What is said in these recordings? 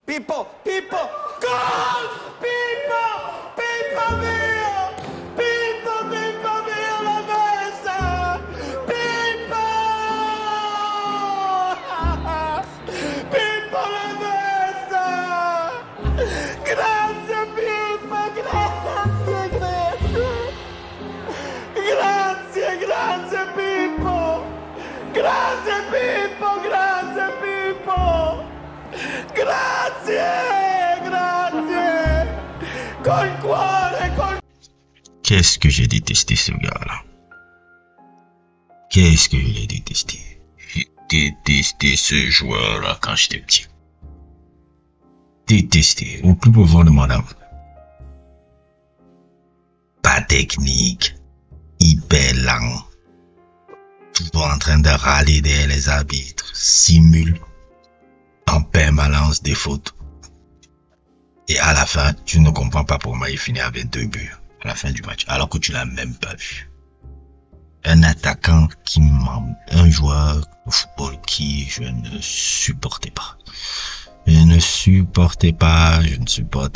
Pippo, gol! Pippo mio! Pippo mio la messa! Pippo la messa! Grazie Pippo, grazie Pippo! Grazie Pippo! Grazie! Col cuore, Qu'est-ce que j'ai détesté ce gars-là. Qu'est-ce que je l'ai détesté. J'ai détesté ce joueur-là quand j'étais petit. Détesté au plus profond de mon âme. Pas technique. Hyper lent. Toujours en train de râler derrière les arbitres. Simule. En permanence des fautes. Et à la fin, tu ne comprends pas pourquoi il finit avec 2 buts à la fin du match, alors que tu l'as même pas vu. Un attaquant qui m'en... Un joueur de football qui je ne supportais pas. Je ne supportais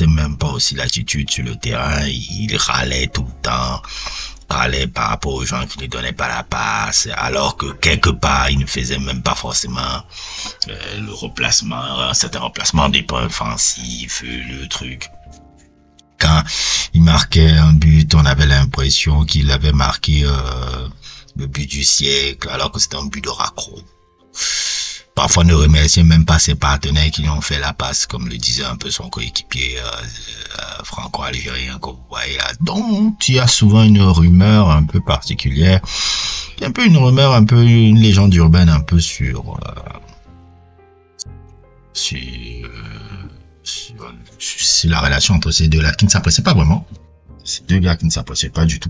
même pas aussi l'attitude sur le terrain. Il râlait tout le temps. Râlait par rapport aux gens qui ne donnaient pas la passe, alors que quelque part, il ne faisait même pas forcément le remplacement, un certain remplacement des points offensifs, le truc. Quand il marquait un but, on avait l'impression qu'il avait marqué le but du siècle, alors que c'était un but de raccro. Parfois ne remerciait même pas ses partenaires qui lui ont fait la passe, comme le disait un peu son coéquipier franco-algérien que vous voyez là. Donc, il y a souvent une rumeur un peu particulière, un peu une rumeur, un peu une légende urbaine, un peu sur la relation entre ces deux-là, qui ne s'appréciaient pas vraiment. Ces deux gars qui ne s'appréciaient pas du tout.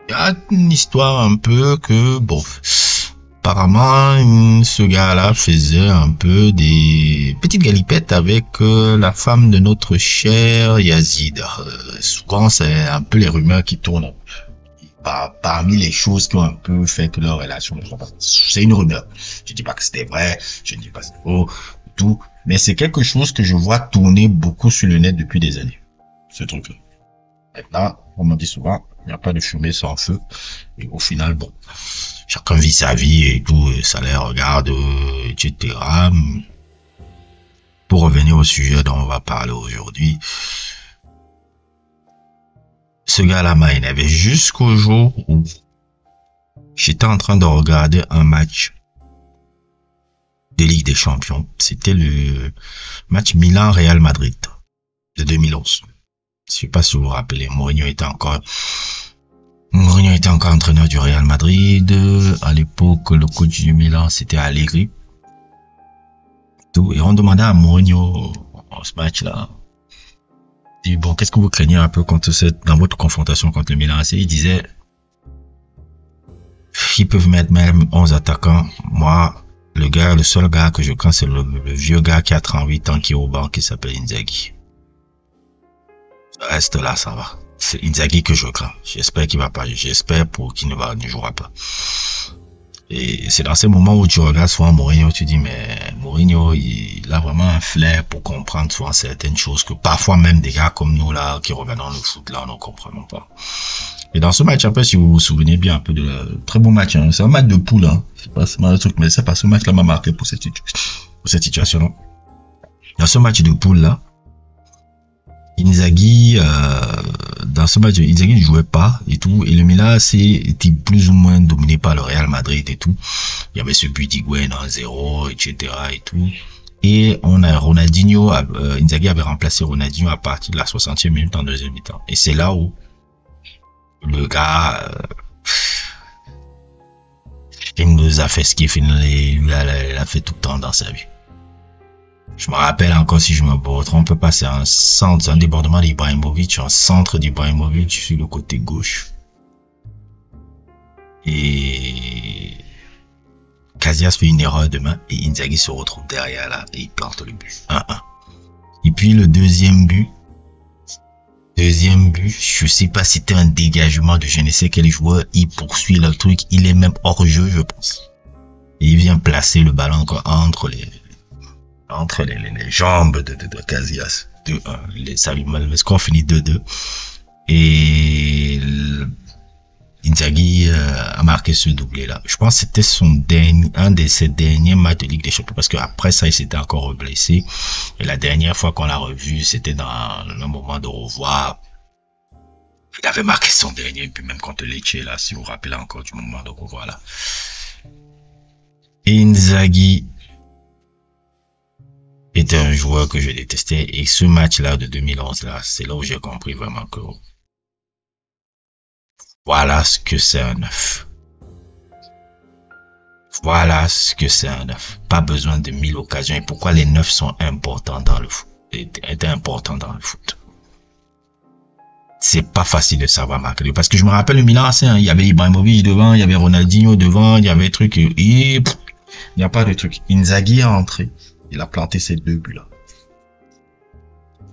Il y a une histoire un peu que, bon... Apparemment, ce gars-là faisait un peu des petites galipettes avec la femme de notre cher Yazid. Souvent, c'est un peu les rumeurs qui tournent. Parmi les choses qui ont un peu fait que leur relation... C'est une rumeur. Je dis pas que c'était vrai, je ne dis pas que c'est faux, tout. Mais c'est quelque chose que je vois tourner beaucoup sur le net depuis des années. Ce truc-là. Maintenant, on me dit souvent, il n'y a pas de fumée sans feu. Et au final, bon... Chacun vit sa vie et tout, et ça les regarde, etc. Pour revenir au sujet dont on va parler aujourd'hui, ce gars-là m'a énervé jusqu'au jour où j'étais en train de regarder un match de Ligue des Champions. C'était le match Milan-Real Madrid de 2011. Je sais pas si vous vous rappelez, Mourinho était encore entraîneur du Real Madrid. À l'époque, le coach du Milan, c'était Allegri. Et on demandait à Mourinho, en ce match-là, bon, qu'est-ce que vous craignez un peu dans votre confrontation contre le Milan? Il disait, ils peuvent mettre même 11 attaquants. Moi, le seul gars que je crains, c'est le vieux gars qui a 38 ans, qui est au banc, qui s'appelle Inzaghi. Reste là, ça va. C'est Inzaghi que je crains. J'espère qu'il va pas. J'espère qu'il ne jouera pas. Et c'est dans ces moments où tu regardes souvent Mourinho, tu dis, mais Mourinho, il a vraiment un flair pour comprendre souvent certaines choses que parfois même des gars comme nous là, qui regardons le foot là, nous ne comprenons pas. Et dans ce match, après, si vous vous souvenez bien un peu de très bon match, hein. C'est un match de poule, hein. C'est pas seulement le truc, mais c'est pas ce match là m'a marqué pour cette situation là. Dans ce match de poule là, Inzaghi, dans ce match, Inzaghi ne jouait pas et tout, et le Milan était plus ou moins dominé par le Real Madrid et tout. Il y avait ce but d'Higuaín en 0, etc. et tout. Et on a Ronaldinho, Inzaghi avait remplacé Ronaldinho à partir de la 60e minute en deuxième mi-temps. Et c'est là où le gars, il nous a fait ce qu'il fait, il a fait tout le temps dans sa vie. Je me rappelle encore, si je me trompe pas, c'est un débordement d'Ibrahimovic, un centre d'Ibrahimovic sur le côté gauche. Et Casillas fait une erreur de main et Inzaghi se retrouve derrière là et il plante le but. 1-1. Et puis le deuxième but, je sais pas si c'était un dégagement de je ne sais quel joueur, il poursuit le truc, il est même hors jeu, je pense. Et il vient placer le ballon encore entre entre les jambes de Casillas. 2-1. Le score finit 2-2. Et Inzaghi a marqué ce doublé-là. Je pense que c'était un de ses derniers matchs de Ligue des Champions, parce qu'après ça, il s'était encore blessé. Et la dernière fois qu'on l'a revu, c'était dans un moment de revoir. Il avait marqué son dernier but, même contre Lecce, là, si vous vous rappelez encore du moment de revoir, là. Inzaghi était un joueur que je détestais, et ce match-là de 2011, là, c'est là où j'ai compris vraiment que voilà ce que c'est un neuf. Voilà ce que c'est un neuf. Pas besoin de 1000 occasions. Et pourquoi les neufs sont importants dans le foot. Étaient importants dans le foot. C'est pas facile de savoir marquer. Parce que je me rappelle le Milan AC, hein, il y avait Ibrahimovic devant, il y avait Ronaldinho devant, il y avait truc. Et il n'y a pas de truc. Inzaghi est entré. Il a planté ces 2 buts-là.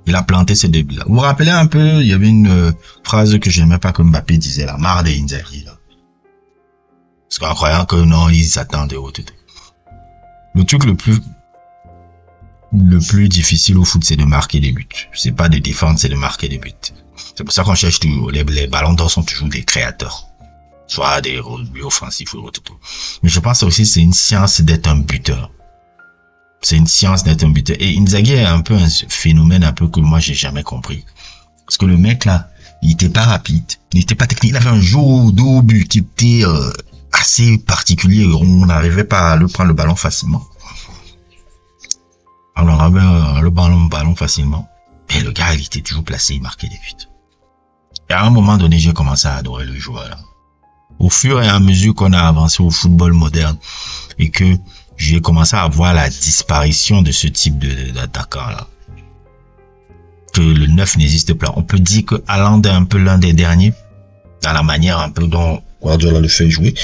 Il a planté ces 2 buts-là. Vous vous rappelez un peu, il y avait une phrase que j'aimais pas que Mbappé disait, la marre des Inzaghi, là. Parce qu'en croyant que non, ils s'attendaient au tout. Le truc le plus difficile au foot, c'est de marquer des buts. C'est pas de défendre, c'est de marquer des buts. C'est pour ça qu'on cherche toujours, les ballons d'or sont toujours des créateurs. Soit des rôles offensifs ou tout. Mais je pense aussi que c'est une science d'être un buteur. C'est une science d'être un buteur. Et Inzaghi est un peu un phénomène un peu que moi j'ai jamais compris. Parce que le mec là, il était pas rapide, il était pas technique, il avait un jeu au but qui était assez particulier. On n'arrivait pas à le prendre le ballon facilement. Alors on avait le ballon facilement. Et le gars, il était toujours placé, il marquait des buts. Et à un moment donné, j'ai commencé à adorer le joueur là. Au fur et à mesure qu'on a avancé au football moderne et que j'ai commencé à voir la disparition de ce type d'attaquant là. Que le 9 n'existe plus. On peut dire que Haaland est un peu l'un des derniers dans la manière un peu dont Guardiola le fait jouer.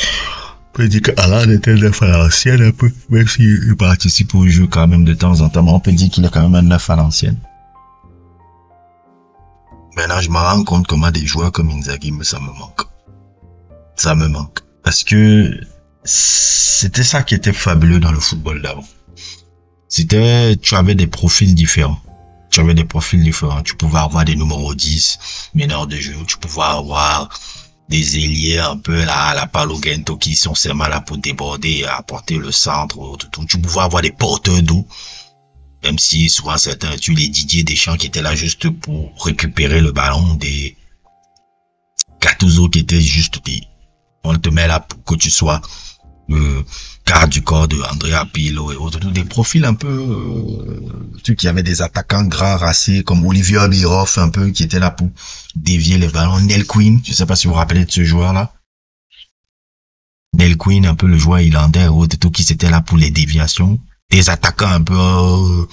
On peut dire que Haaland était le 9 à l'ancienne un peu, même s'il participe au jeu quand même de temps en temps. Mais on peut dire qu'il est quand même un 9 à l'ancienne. Maintenant, je me rends compte comment des joueurs comme Inzaghi, ça me manque. Ça me manque. Parce que c'était ça qui était fabuleux dans le football d'avant. Tu avais des profils différents. Tu pouvais avoir des numéros 10, meneurs de jeu. Tu pouvais avoir des ailiers un peu là, à la Paulo Gento qui sont seulement là pour déborder, apporter le centre. Tu pouvais avoir des porteurs d'eau. Même si souvent certains tuent les Didier Deschamps qui étaient là juste pour récupérer le ballon, des Gattuso qui étaient juste on te met là pour que tu sois le quart du corps de Andrea Pirlo et autres, des profils un peu ceux qui avaient des attaquants gras racés comme Olivier Bierhoff un peu qui étaient là pour dévier les ballons. Nel Quinn, je sais pas si vous vous rappelez de ce joueur là. Nel Quinn, un peu le joueur irlandais tout qui c'était là pour les déviations. Des attaquants un peu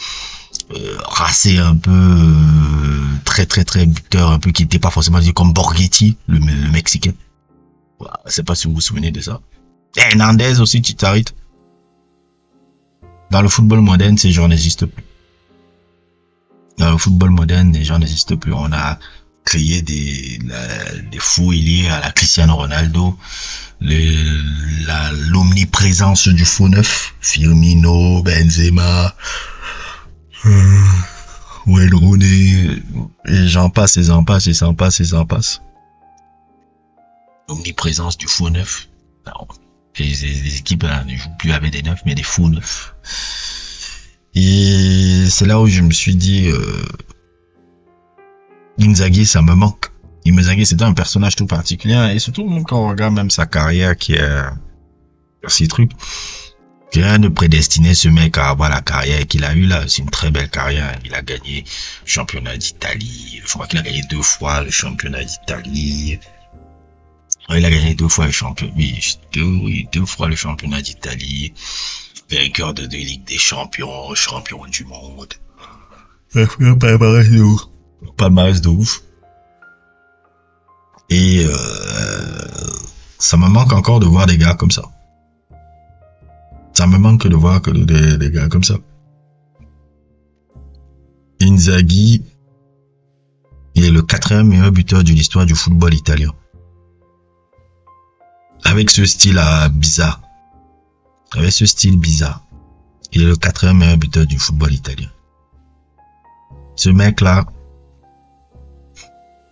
racés, un peu très buteurs, un peu qui n'étaient pas forcément comme Borghetti, le Mexicain. Voilà, je sais pas si vous vous souvenez de ça. Et Hernandez aussi, Chicharito. Dans le football moderne, ces gens n'existent plus. Dans le football moderne, les gens n'existent plus. On a créé des fous liés à la Cristiano Ronaldo, l'omniprésence du faux neuf, Firmino, Benzema, Wayne Rooney, et j'en passe, L'omniprésence du faux neuf. Les équipes ne jouent plus avec des neufs, mais des faux neufs. Et c'est là où je me suis dit, Inzaghi, ça me manque. Inzaghi, c'était un personnage tout particulier, et surtout quand on regarde même sa carrière qui est ces trucs. Rien ne prédestinait ce mec à avoir la carrière qu'il a eue là. C'est une très belle carrière. Il a gagné le championnat d'Italie. Je crois qu'il a gagné 2 fois le championnat d'Italie. Il a gagné 2 fois le championnat. Oui, 2 fois le championnat d'Italie. Vainqueur de Ligue des Champions, champion du monde. Palmarès de ouf. Et ça me manque encore de voir des gars comme ça. Ça me manque de voir que des gars comme ça. Inzaghi est le 4e meilleur buteur de l'histoire du football italien. Avec ce style bizarre. Il est le 4e meilleur buteur du football italien. Ce mec-là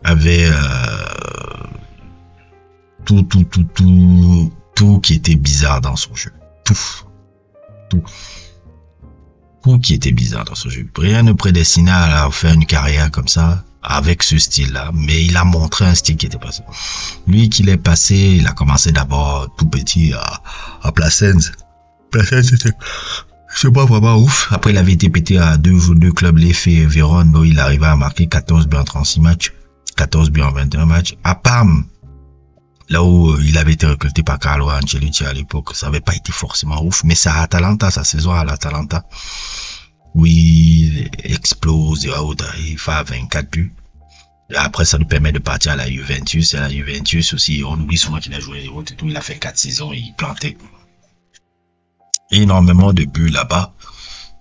avait tout qui était bizarre dans son jeu. Tout qui était bizarre dans son jeu. Rien ne prédestinait à faire une carrière comme ça, avec ce style-là, mais il a montré un style qui était pas ça. Lui, qu'il est passé, il a commencé d'abord tout petit à Placenza. Placenza, c'est pas vraiment ouf. Après, il avait été pété à deux clubs, l'Effe et Vérone, où il arrivait à marquer 14 buts en 36 matchs, 14 buts en 21 matchs. À Parme, là où il avait été recruté par Carlo Ancelotti à l'époque, ça avait pas été forcément ouf, mais c'est à Atalanta, sa saison à l'Atalanta, où il explose, il fait 24 buts. Et après, ça lui permet de partir à la Juventus. Et à la Juventus aussi, on oublie souvent qu'il a joué, il a fait 4 saisons et il plantait énormément de buts là-bas.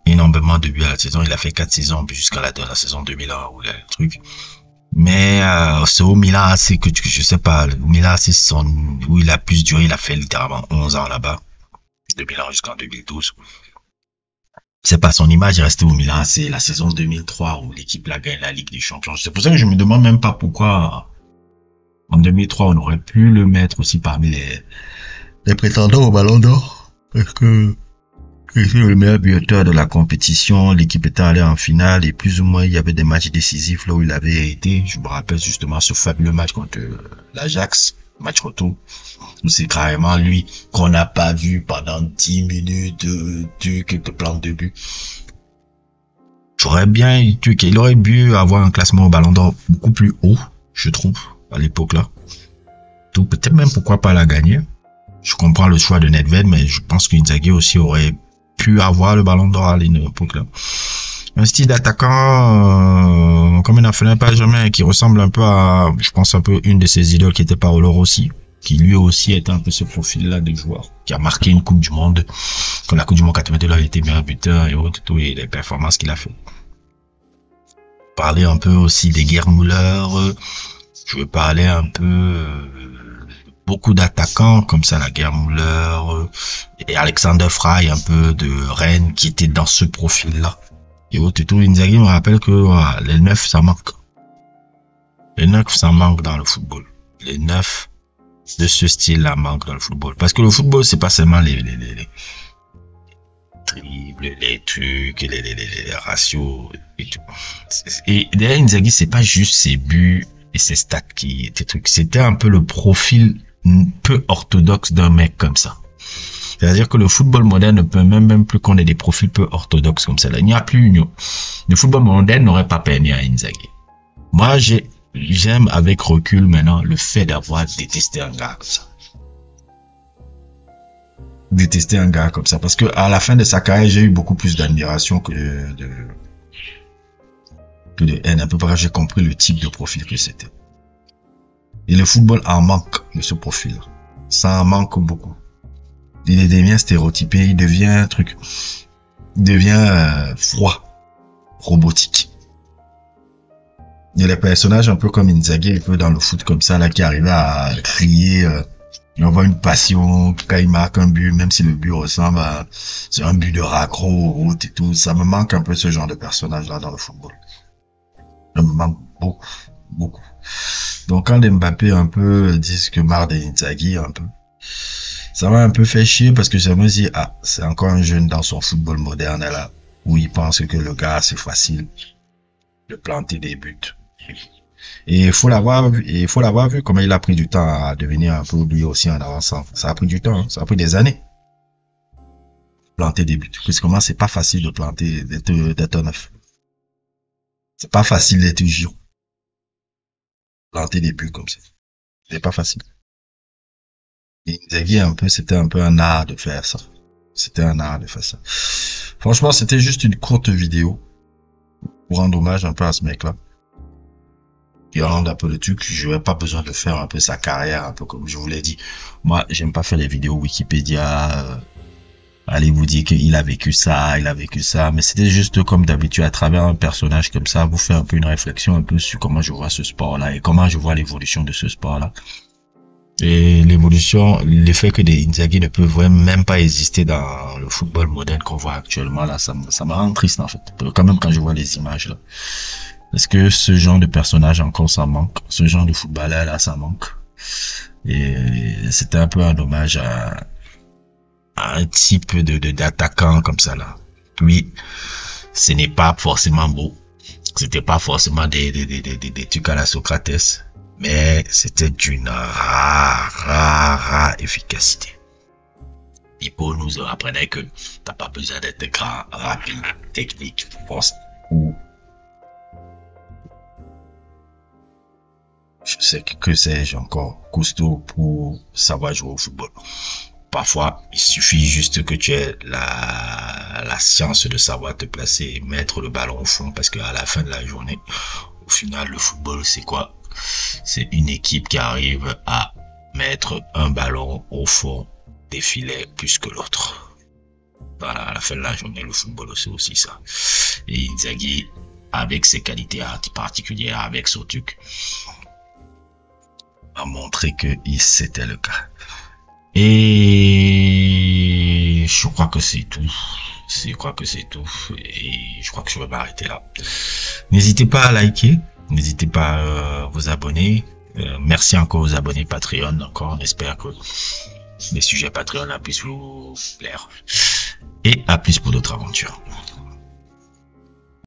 Énormément de buts à la saison. Il a fait 4 saisons jusqu'à la saison 2001 où il a le truc. Mais c'est au Milan AC que je sais pas, au Milan AC où il a plus duré, il a fait littéralement 11 ans là-bas, de Milan jusqu'en 2012. C'est pas son image est restée au Milan AC la saison 2003 où l'équipe a gagné la Ligue des Champions. C'est pour ça que je me demande même pas pourquoi en 2003 on aurait pu le mettre aussi parmi les prétendants au Ballon d'Or, parce que c'est le meilleur buteur de la compétition. L'équipe était allée en finale et plus ou moins il y avait des matchs décisifs là où il avait été. Je me rappelle justement ce fabuleux match contre l'Ajax, match retour, où c'est carrément lui qu'on n'a pas vu pendant 10 minutes, quelques plantes de but. Il aurait pu avoir un classement au Ballon d'Or beaucoup plus haut, je trouve, à l'époque là. Donc peut-être même pourquoi pas la gagner. Je comprends le choix de Nedved, mais je pense qu'Inzaghi aussi aurait pu avoir le Ballon d'Or à l'époque là. Un style d'attaquant comme il n'en fait pas jamais, qui ressemble un peu à, je pense un peu une de ses idoles qui était Paolo Rossi, qui lui aussi était un peu ce profil là de joueur, qui a marqué une Coupe du Monde, quand la Coupe du Monde 82 là il était meilleur buteur et autres, et les performances qu'il a fait. Parler un peu aussi des Gerd Müller, je veux parler un peu beaucoup d'attaquants comme ça, la Gerd Müller et Alexander Frey un peu de Rennes qui étaient dans ce profil là. Et tout, Inzaghi me rappelle que les 9 ça manque. Les 9 ça manque dans le football. Les 9 de ce style là manquent dans le football. Parce que le football c'est pas seulement les dribbles, les trucs, les ratios et tout. Et derrière Inzaghi c'est pas juste ses buts et ses stats qui étaient trucs. C'était un peu le profil peu orthodoxe d'un mec comme ça. C'est-à-dire que le football moderne ne peut même plus qu'on ait des profils peu orthodoxes comme ça. Là, il n'y a plus une. Le football moderne n'aurait pas permis à Inzaghi. Moi, j'aime avec recul maintenant le fait d'avoir détesté un gars comme ça. Détester un gars comme ça. Parce que à la fin de sa carrière, j'ai eu beaucoup plus d'admiration que de haine. À peu près, j'ai compris le type de profil que c'était. Et le football en manque de ce profil. Ça en manque beaucoup. Il devient stéréotypé, il devient froid, robotique. Il y a des personnages un peu comme Inzaghi, un peu dans le foot comme ça, là, qui arrivent à crier, il envoie une passion, quand il marque un but, même si le but ressemble à, c'est un but de raccro, route et tout, ça me manque un peu ce genre de personnage là dans le football. Ça me manque beaucoup. Donc quand les Mbappé un peu disent que marre d'Inzaghi un peu, ça m'a un peu fait chier parce que ça me dit, c'est encore un jeune dans son football moderne là, où il pense que le gars c'est facile de planter des buts. Et il faut l'avoir vu comment il a pris du temps à devenir un peu lui aussi en avançant. Ça a pris du temps, ça a pris des années. Planter des buts. Parce que comment c'est pas facile de planter, d'être neuf. C'est pas facile d'être Giroud. Planter des buts comme ça. C'est pas facile. Et Inzaghi c'était un peu un art de faire ça. Franchement, c'était juste une courte vidéo pour rendre hommage un peu à ce mec-là. Et rendre un peu le truc, je n'avais pas besoin de faire un peu sa carrière, un peu comme je vous l'ai dit. Moi, j'aime pas faire les vidéos Wikipédia. Allez vous dire qu'il a vécu ça, mais c'était juste comme d'habitude à travers un personnage comme ça, vous faire un peu une réflexion un peu sur comment je vois ce sport-là et comment je vois l'évolution de ce sport-là. Et l'évolution, l'effet que des Inzaghi ne peuvent même pas exister dans le football moderne qu'on voit actuellement, là, ça me rend triste, en fait. Quand même, quand je vois les images, là. Parce que ce genre de personnage, encore, ça manque. Ce genre de footballeur, là, ça manque. Et c'était un peu un hommage à un type d'attaquant comme ça, là. Oui, ce n'est pas forcément beau. C'était pas forcément des trucs à la Socrates. Mais c'était d'une rare efficacité. Pipo nous apprenait que t'as pas besoin d'être grand, rapide, technique, force ou je sais que sais-je encore costaud pour savoir jouer au football. Parfois, il suffit juste que tu aies la science de savoir te placer et mettre le ballon au fond parce qu'à la fin de la journée, au final, le football, c'est quoi? C'est une équipe qui arrive à mettre un ballon au fond des filets plus que l'autre. Voilà, à la fin de la journée, le football, c'est aussi ça. Et Inzaghi, avec ses qualités particulières, avec son truc, a montré que c'était le cas. Et je crois que c'est tout. Et je crois que je vais m'arrêter là. N'hésitez pas à liker. N'hésitez pas à vous abonner. Merci encore aux abonnés Patreon. Encore, on espère que les sujets Patreon là puissent vous plaire. Et à plus pour d'autres aventures.